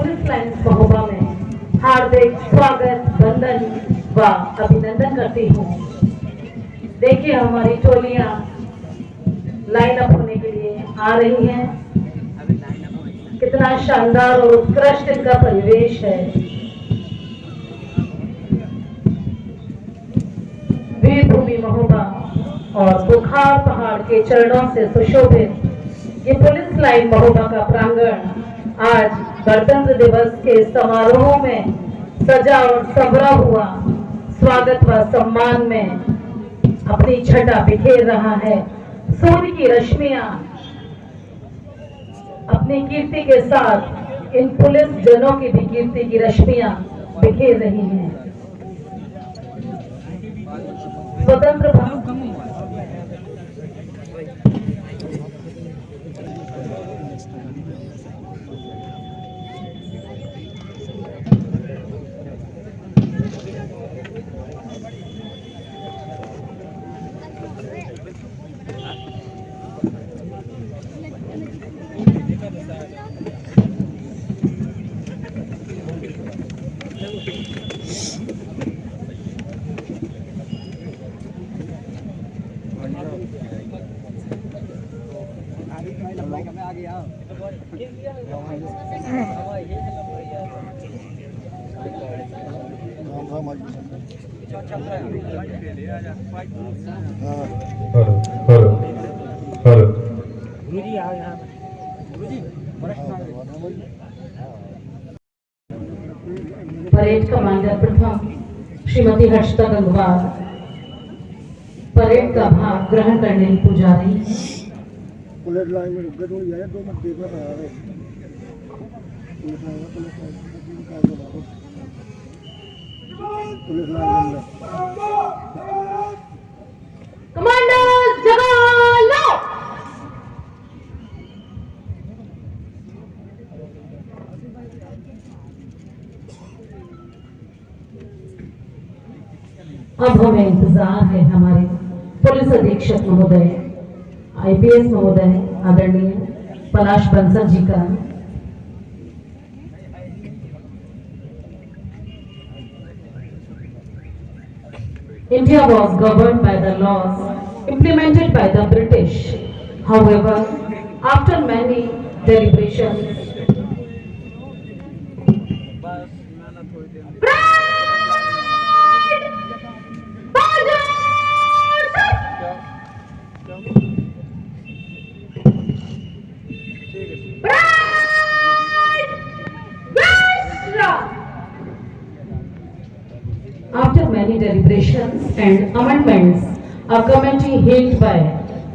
Police lines Mahoba में हार्दिक स्वागत, वंदन व अभिनंदन करती हूँ। देखिए हमारी टोलियां लाइन अप होने के लिए आ रही हैं। कितना शानदार और उत्कृष्ट इनका परिवेश है। वीरभूमि महोबा और बुखार पहाड़ के चरणों से सुशोभित ये पुलिस लाइन महोबा का प्रांगण आज गणतंत्र दिवस के समारोह में सजा और संवरा हुआ स्वागत व सम्मान में अपनी छटा बिखेर रहा है। सूर्य की रश्मियां अपनी कीर्ति के साथ इन पुलिस जनों की भी कीर्ति की रश्मियां बिखेर रही हैं। स्वतंत्र परेड कमांडर प्रथम श्रीमती हर्षिता गंगवार परेड का भाग ग्रहण करने की पुजारी पुलिस लाइन में रुक गए तो ये 2 मिनट देख रहा है। पुलिस लाइन में कमांडर्स जगह लो। अब हमें इंतजार है हमारे पुलिस अधीक्षक महोदय, IPS महोदय आदरणीय पलाश बंसल जी का। India was governed by the laws implemented by the British. However, after many deliberations, after many deliberations and amendments, a committee headed by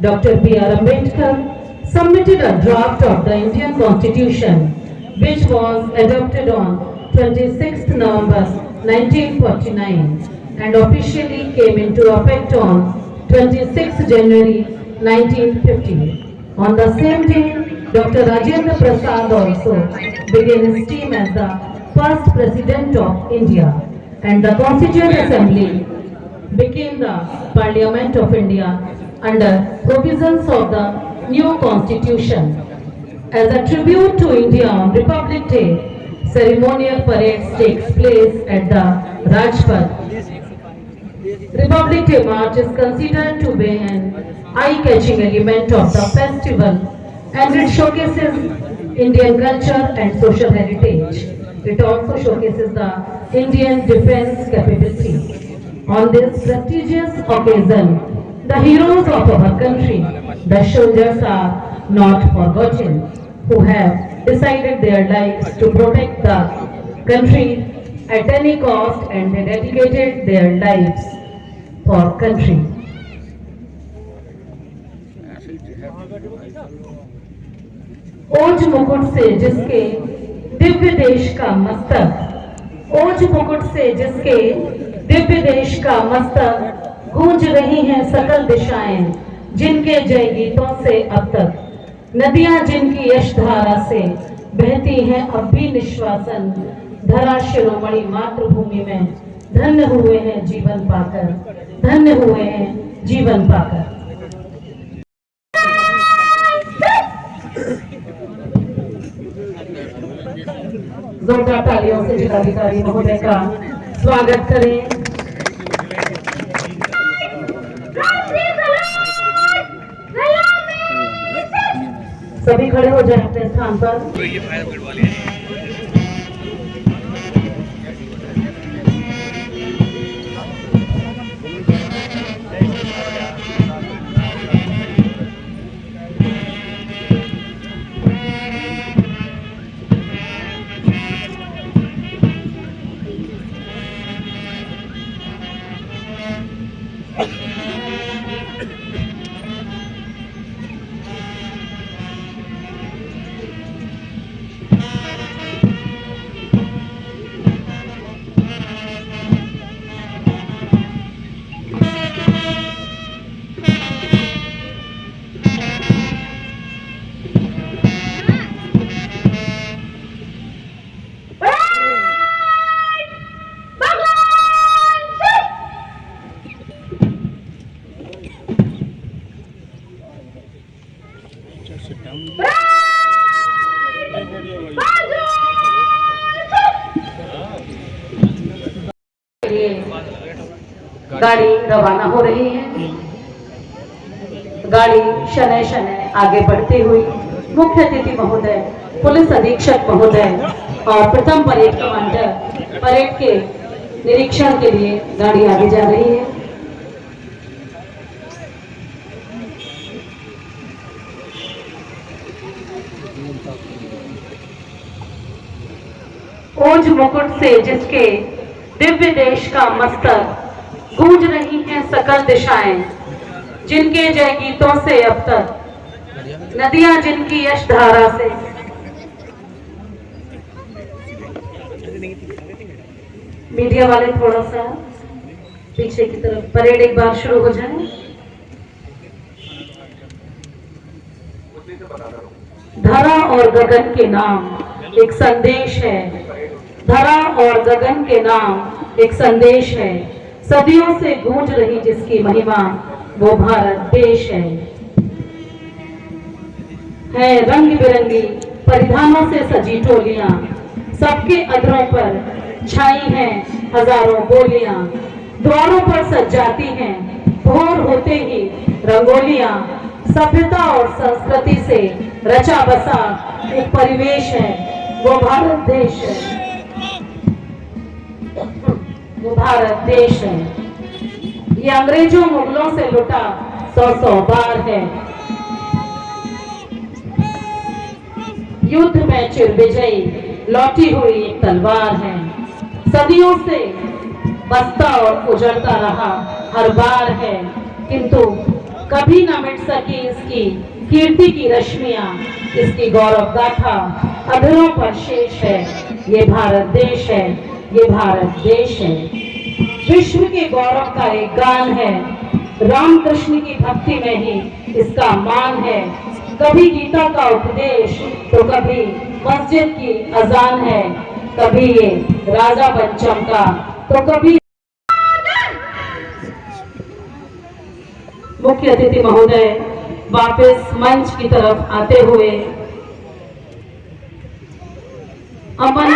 Dr. B.R. Ambedkar submitted a draft of the Indian Constitution, which was adopted on 26th November 1949 and officially came into effect on 26th January 1950. On the same day, Dr. Rajendra Prasad also began his term as the first President of India, and the Constituent Assembly became the Parliament of India under provisions of the new Constitution. As a tribute to India on Republic Day, ceremonial parades takes place at the Rajpath. Republic Day March is considered to be an eye-catching element of the festival, and it showcases Indian culture and social heritage. It also showcases the Indian defense capability. On this prestigious occasion, the heroes of our country, the soldiers, are not forgotten, who have decided their lives to protect the country at any cost, and they dedicated their lives for country. ओज मुकुट से जिसके दिव्य देश का मस्तक, ओज मुकुट से जिसके दिव्य देश का मस्तक, गूंज रही हैं सकल दिशाएं जिनके जय गीतों से अब तक। नदियां जिनकी यश धारा से बहती हैं अब भी निश्वासन, धरा शिरोमणि मातृभूमि में धन्य हुए हैं जीवन पाकर, धन्य हुए हैं जीवन पाकर। जोरदार तालियों से जिलाधिकारी महोदय का स्वागत करें। सभी खड़े हो जाए अपने स्थान पर। गाड़ी रवाना हो रही है। गाड़ी शनय शनय आगे बढ़ती हुई मुख्य अतिथि महोदय, पुलिस अधीक्षक महोदय और प्रथम परेड कमांडर परेड के निरीक्षण के लिए गाड़ी आगे जा रही है। ओज मुकुट से जिसके दिव्य देश का मस्तक गूंज रही हैं सकल दिशाएं, जिनके जय गीतों से अब तक नदियां जिनकी यश धारा से। मीडिया वाले थोड़ा सा पीछे की तरफ, परेड एक बार शुरू हो जाए। धरा और गगन के नाम एक संदेश है, धरा और गगन के नाम एक संदेश है, सदियों से गूंज रही जिसकी महिमा वो भारत देश है रंग बिरंगी परिधानों से सजी टोलियां, सबके अधरों पर छाई हैं हजारों बोलियां, द्वारों पर सज जाती हैं भोर होते ही रंगोलियां, सभ्यता और संस्कृति से रचा बसा एक परिवेश है वो भारत देश है, वो भारत देश है। ये अंग्रेजों मुगलों से लुटा 100 बार है, युद्ध में चिर विजयी लौटी हुई एक तलवार है, सदियों से बसता और उजड़ता रहा हर बार है, किंतु कभी न मिट सकी इसकी कीर्ति की रश्मियां, इसकी गौरव गाथा अधरों पर शेष है। ये भारत देश है, ये भारत देश है, विश्व के गौरव का एक गान है, रामकृष्ण की भक्ति में ही इसका मान है, कभी गीता का उपदेश तो कभी मस्जिद की अजान है, कभी ये राजा बन चमका तो कभी। मुख्य अतिथि महोदय वापस मंच की तरफ आते हुए अमन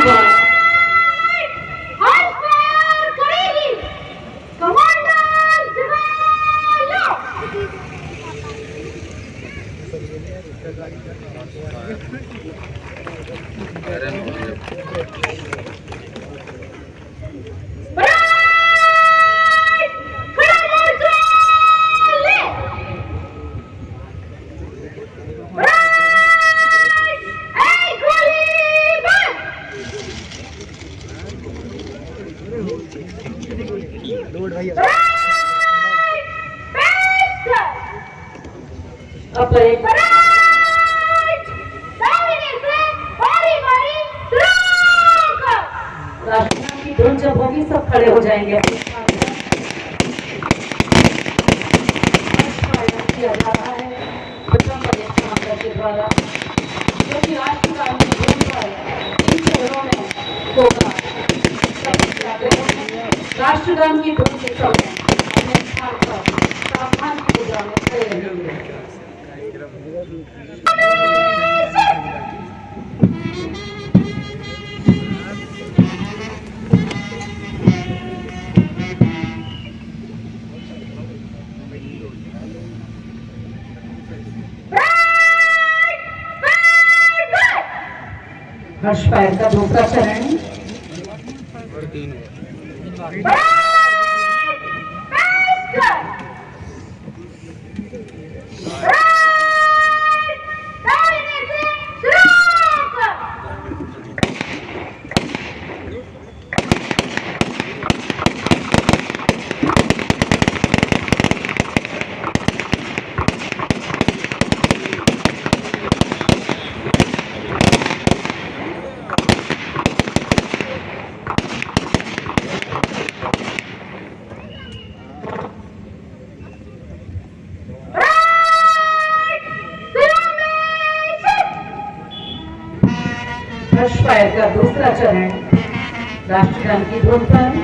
की धुन जब होगी सब खड़े हो जाएंगे। किया जा रहा है के द्वारा, जो कि राष्ट्रगान की धुन पर इन शहरों में होगा। राष्ट्रगान की धुन के समय अपने स्थान पर सावधान की मुद्रा में खड़े रहेंगे। हर्ष फायर का दूसरा चरण। हर्ष फायर का दूसरा चरण राष्ट्रगान की धुन पर।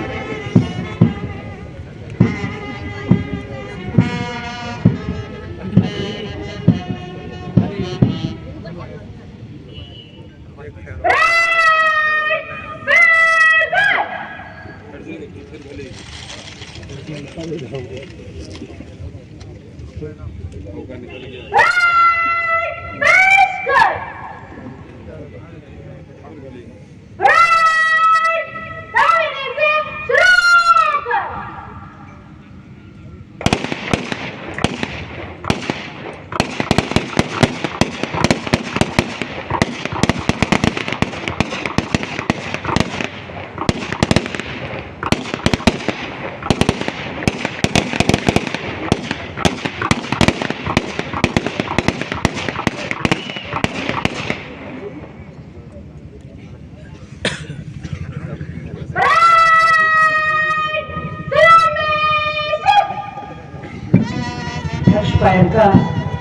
हर्ष फायर का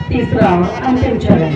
तीसरा और अंतिम चरण।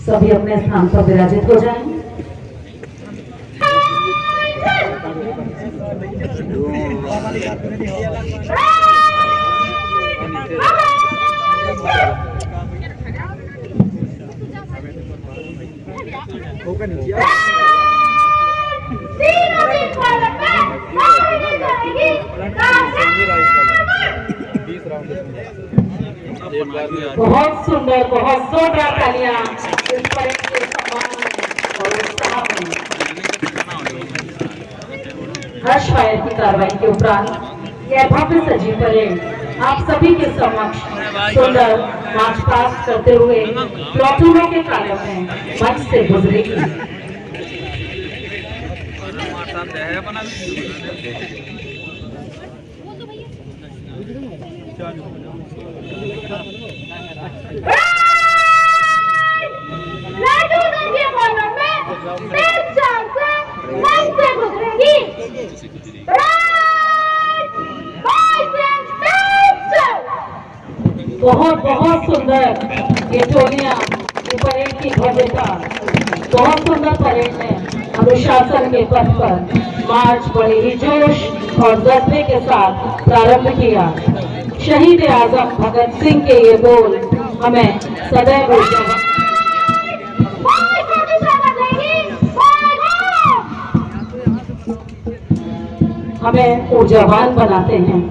सभी अपने स्थान पर विराजित हो जाएं। बहुत सुंदर, बहुत जोरदार तालियां इस परेड के सम्मान में और उत्साह में। हर्ष फायर की कार्रवाई के उपरांत यह भव्य सजीव परेड आप सभी के समक्ष सुंदर मार्च पास्ट करते हुए प्लाटूनों के कालम में मंच से गुजरेगी। बहुत बहुत सुंदर ये टोलियां, ये परेड की भव्यता, बहुत सुंदर परेड ने अनुशासन के पथ पर मार्च बड़े ही जोश और जज्बे के साथ प्रारंभ किया। शहीद आजम भगत सिंह के ये बोल हमें सदैव हमें ऊर्जावान बनाते हैं।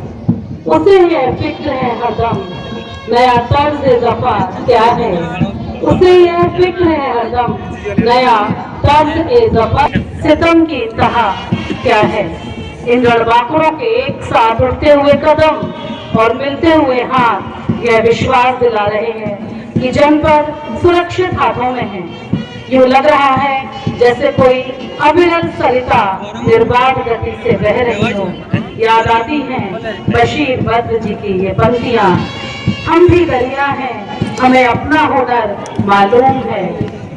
उसे यह फिक्र है हरदम नया तर्ज जफा क्या है, उसे यह फिक्र है हरदम नया तर्ज जफा सितम की इंतहा क्या है। इन रणबांकुरों के एक साथ उठते हुए कदम और मिलते हुए हाथ यह विश्वास दिला रहे हैं कि जनपद सुरक्षित हाथों में है। यूं लग रहा है जैसे कोई अविरल सरिता निर्बाध गति से बह रही हो। याद आती हैं बशीर बद्र जी की ये पंक्तियां, हम भी दरिया हैं हमें अपना हुनर मालूम है,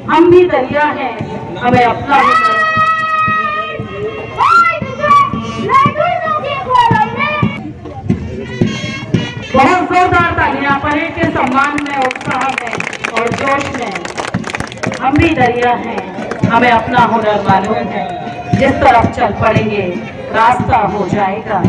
हम भी दरिया हैं हमें अपना हुनर। बहुत जोरदार ताली। परेड के सम्मान में, उत्साह में और जोश में हम भी दरिया हैं, हमें अपना हुनर मालूम है। जिस तरफ चल पड़ेंगे रास्ता हो जाएगा।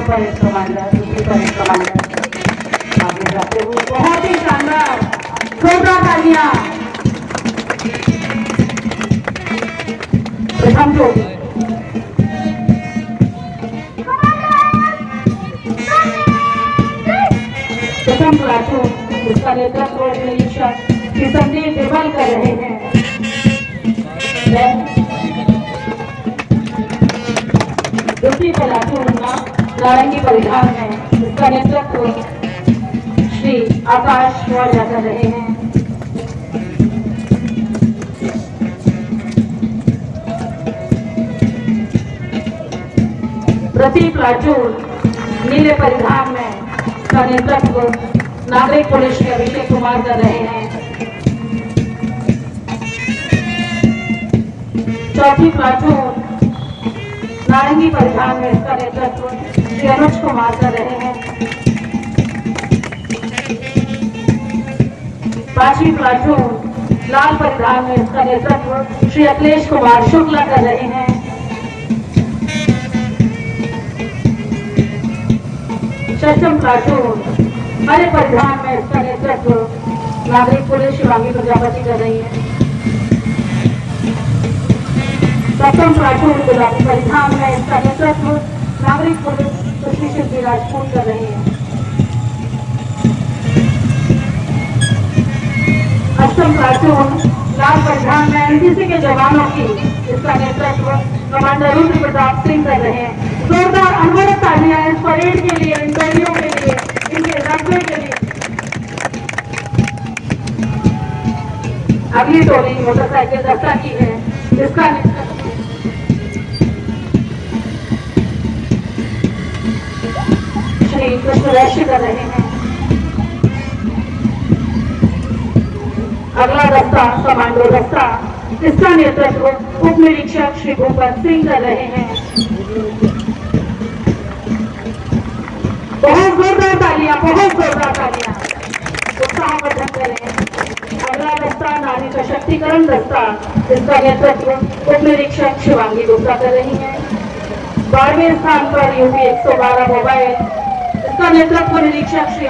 परेड कमांडर, दूसरी परेड कमांडर आगे जाते हुए बहुत ही शानदार, जोरदार तालियां। प्रथम जोड़ी प्रथम प्लाटून, उसका नेतृत्व निरीक्षक श्री संदीप देवल कर रहे हैं। दूसरी प्लाटून नारंगी परिधान में, इसका नेतृत्व श्री आकाश मौर्य कर रहे हैं। प्रति प्लाटून नीले परिधान में, इसका नेतृत्व नागरिक पुलिस के अभिषेक कुमार कर रहे हैं। चौथी प्लाटून नारंगी परिधान में, इसका नेतृत्व श्री अनुज कुमार कर रहे हैं। पांचवी प्लाटून लाल परिधान में, इसका नेतृत्व श्री अखिलेश कुमार शुक्ला कर रहे हैं। छठम प्लाटून हरे परिधान में, इसका नेतृत्व नागरिक पुलिस शिवांगी प्रजापति कर रही है। सप्तम प्लाटून गुलाबी परिधान में, इसका नेतृत्व नागरिक पुलिस सुश्री शिल्पी राजपूत कर रहे हैं। अष्टम प्लाटून लाल परिधान में एनसीसी के जवानों की, इसका नेतृत्व कमांडर रुद्र प्रताप सिंह कर रहे हैं। जोरदार अनवरत तालियां इस परेड के लिए, इन टोलियों के लिए, इनके रंगों के लिए। अगली टोली मोटरसाइकिल दस्ता की है, इसका श्री कृष्ण वैश्य कर रहे हैं। अगला दस्ता कमांडो दस्ता, इसका नेतृत्व उप निरीक्षक श्री भूपत सिंह कर रहे हैं। बहुत जोरदार तालियां, बहुत जोरदार तालियां, उत्साहवर्धन करें। अगला दस्ता नारी सशक्तिकरण दस्ता, इसका नेतृत्व उप निरीक्षक शिवांगी गुप्ता कर रही है। 12वें स्थान पर यूपी 112 मोबाइल, इसका नेतृत्व निरीक्षक श्री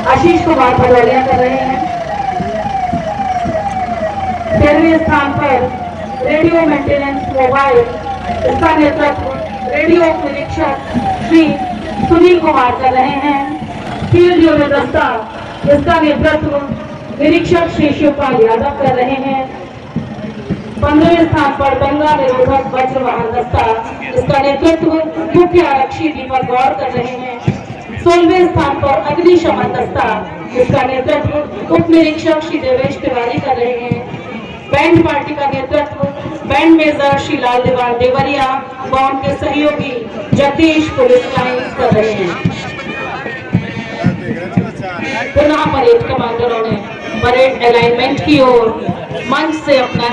आशीष कुमार भदौरिया कर रहे हैं। 13वें स्थान पर रेडियो मेंटेनेंस मोबाइल, इसका नेतृत्व रेडियो निरीक्षक श्री सुनील कुमार कर रहे हैं। फील्ड यूनिट दस्ता, इसका नेतृत्व निरीक्षक श्री शिवपाल यादव कर रहे हैं। 15वें स्थान पर दंगा निरोधक वज्र वाहन दस्ता, इसका नेतृत्व मुख्य आरक्षी दीपक गौर कर रहे हैं। 16वें स्थान पर अग्निशमन दस्ता, इसका नेतृत्व उप निरीक्षक श्री देवेश तिवारी कर रहे हैं। बैंड पार्टी का नेतृत्व बैंड मेजर श्री लाल दीवान देवरिया व उनके सहयोगी जगदीश पुलिस लाइन कर रहे हैं। पुनः परेड कमांडरों ने परेड अलाइनमेंट की ओर मंच से अपना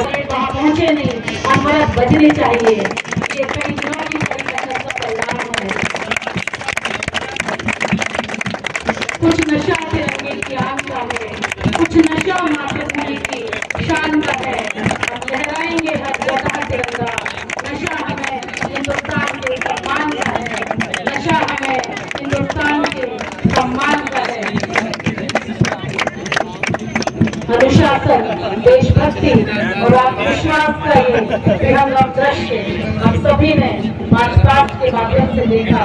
पहुंचे नहीं, अमृत बजनी चाहिए। ये कई दिनों की कड़ी मेहनत का परिणाम है। कुछ नशा तिरंगे की आन का है, कुछ नशा मातृभूमि की शान का है। हम लहराएंगे हर जगह तिरंगा, नशा हमें हिंदुस्तान के सम्मान का है, नशा हमें हिंदुस्तान के सम्मान का है। अनुशासन, देशभक्ति और आत्मविश्वास का ये विहंगम दृश्य हम सभी ने मार्च पास्ट के माध्यम से देखा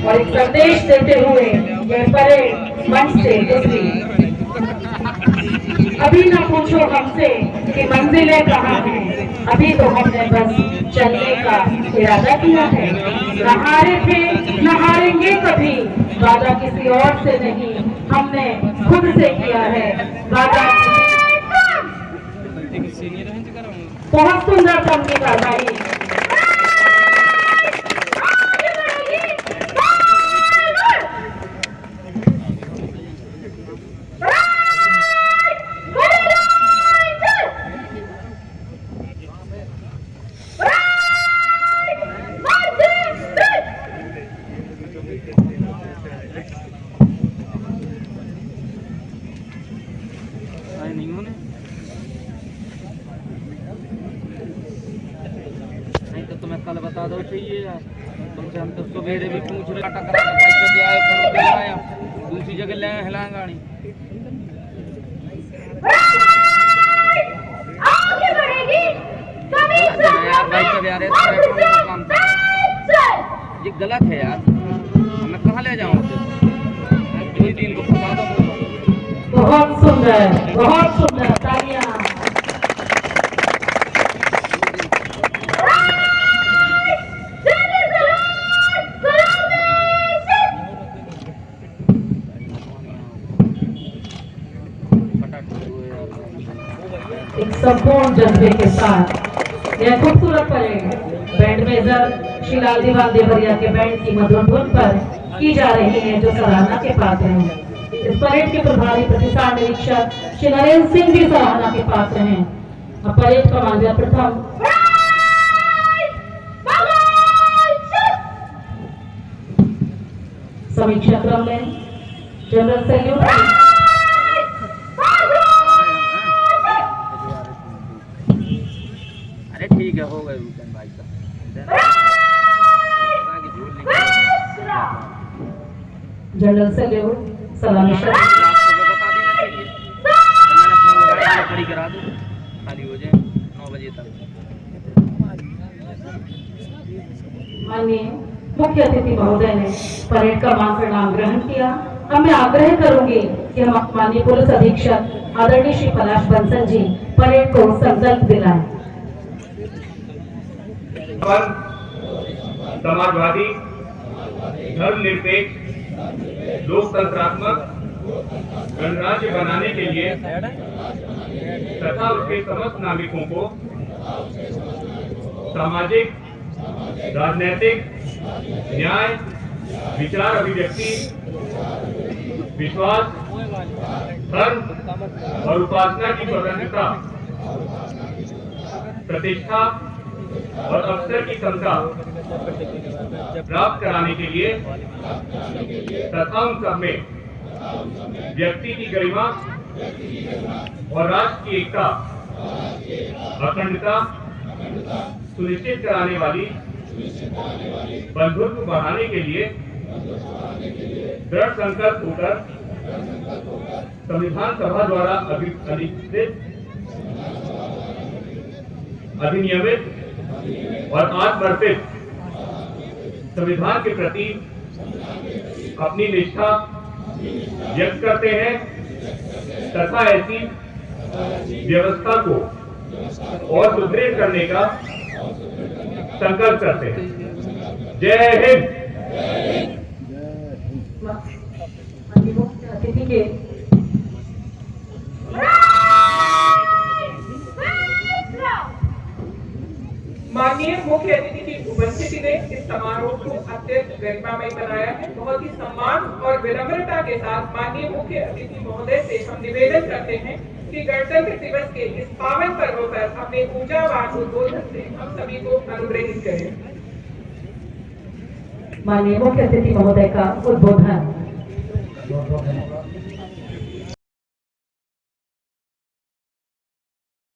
और एक संदेश देते हुए यह परेड मंच से गुजरी। अभी न पूछो हमसे कि मंजिलें कहाँ हैं, अभी तो हमने बस चलने का का इरादा किया है। न हारे थे न हारेंगे कभी, वादा किसी और से नहीं हमने खुद से किया है। वादा बहुत सुंदर था उनकी कार्रवाई। नहीं तो तुम्हें कल बता दो चाहिए यार, तुमसे हम तो सवेरे भी पूछ रहे टकरा के पैसे दे आए, फिर उधर आया दूसरी जगह ले हिला गाड़ी। यार भाई सब यार काम ये गलत है यार, मैं कहाँ ले जाऊँ जो दिन को फंसा दो। बहुत सुंदर तालियां। एक संपूर्ण जज्बे के साथ यह खूबसूरत परेड बैंड मेजर शिलाल दीवान देवरिया के बैंड की मधुर धुन पर की जा रही है, जो सराहना के पात्र हैं। इस परेड के प्रभारी प्रतिसार निरीक्षक श्री नरेंद्र सिंह भी सराहना के पात्र हैं। अब परेड कमांडर प्रथम समीक्षा क्रम में जनरल सैल्यूट ठीक है, हो गए वीकेंड भाई का जनरल सैल्यूट सलामी बता देना चाहिए, मैंने फोन लगाया खड़ी करा दो, खाली हो जाए 9 बजे तक। माननीय मुख्य अतिथि महोदय ने परेड का मान प्रणाम ग्रहण किया। अब मैं आग्रह करूंगी कि हम माननीय पुलिस अधीक्षक आदरणीय श्री पलाश बंसल जी परेड को संकल्प दिलाएं। समाजवादी, धर्मनिरपेक्ष, लोकतंत्रात्मक गणराज्य बनाने के लिए तथा उसके समस्त नागरिकों को सामाजिक, राजनीतिक, न्याय, विचार अभिव्यक्ति, विश्वास, धर्म और उपासना की स्वतंत्रता, प्रतिष्ठा और अवसर की क्षमता प्राप्त कराने के लिए तथा उन सब में व्यक्ति की गरिमा और राष्ट्र की एकता, अखंडता सुनिश्चित कराने वाली बंधुत्व बढ़ाने के लिए दृढ़ संकल्प होकर संविधान सभा द्वारा अधिनियमित और आत्मर्पित संविधान के प्रति अपनी निष्ठा व्यक्त करते हैं तथा ऐसी व्यवस्था को और सुदृढ़ करने का संकल्प करते हैं। जय हिंद। अतिथि के माननीय मुख्य अतिथि की उपस्थिति ने इस समारोह को अत्यंत गरिमामय बनाया है। बहुत ही सम्मान और विनम्रता के साथ माननीय मुख्य अतिथि महोदय से हम निवेदन करते हैं कि गणतंत्र दिवस के इस पावन पर्व पर अपने ऊर्जावान उद्बोधन से हम सभी को अनुग्रहित करें। माननीय मुख्य अतिथि महोदय का उद्बोधन।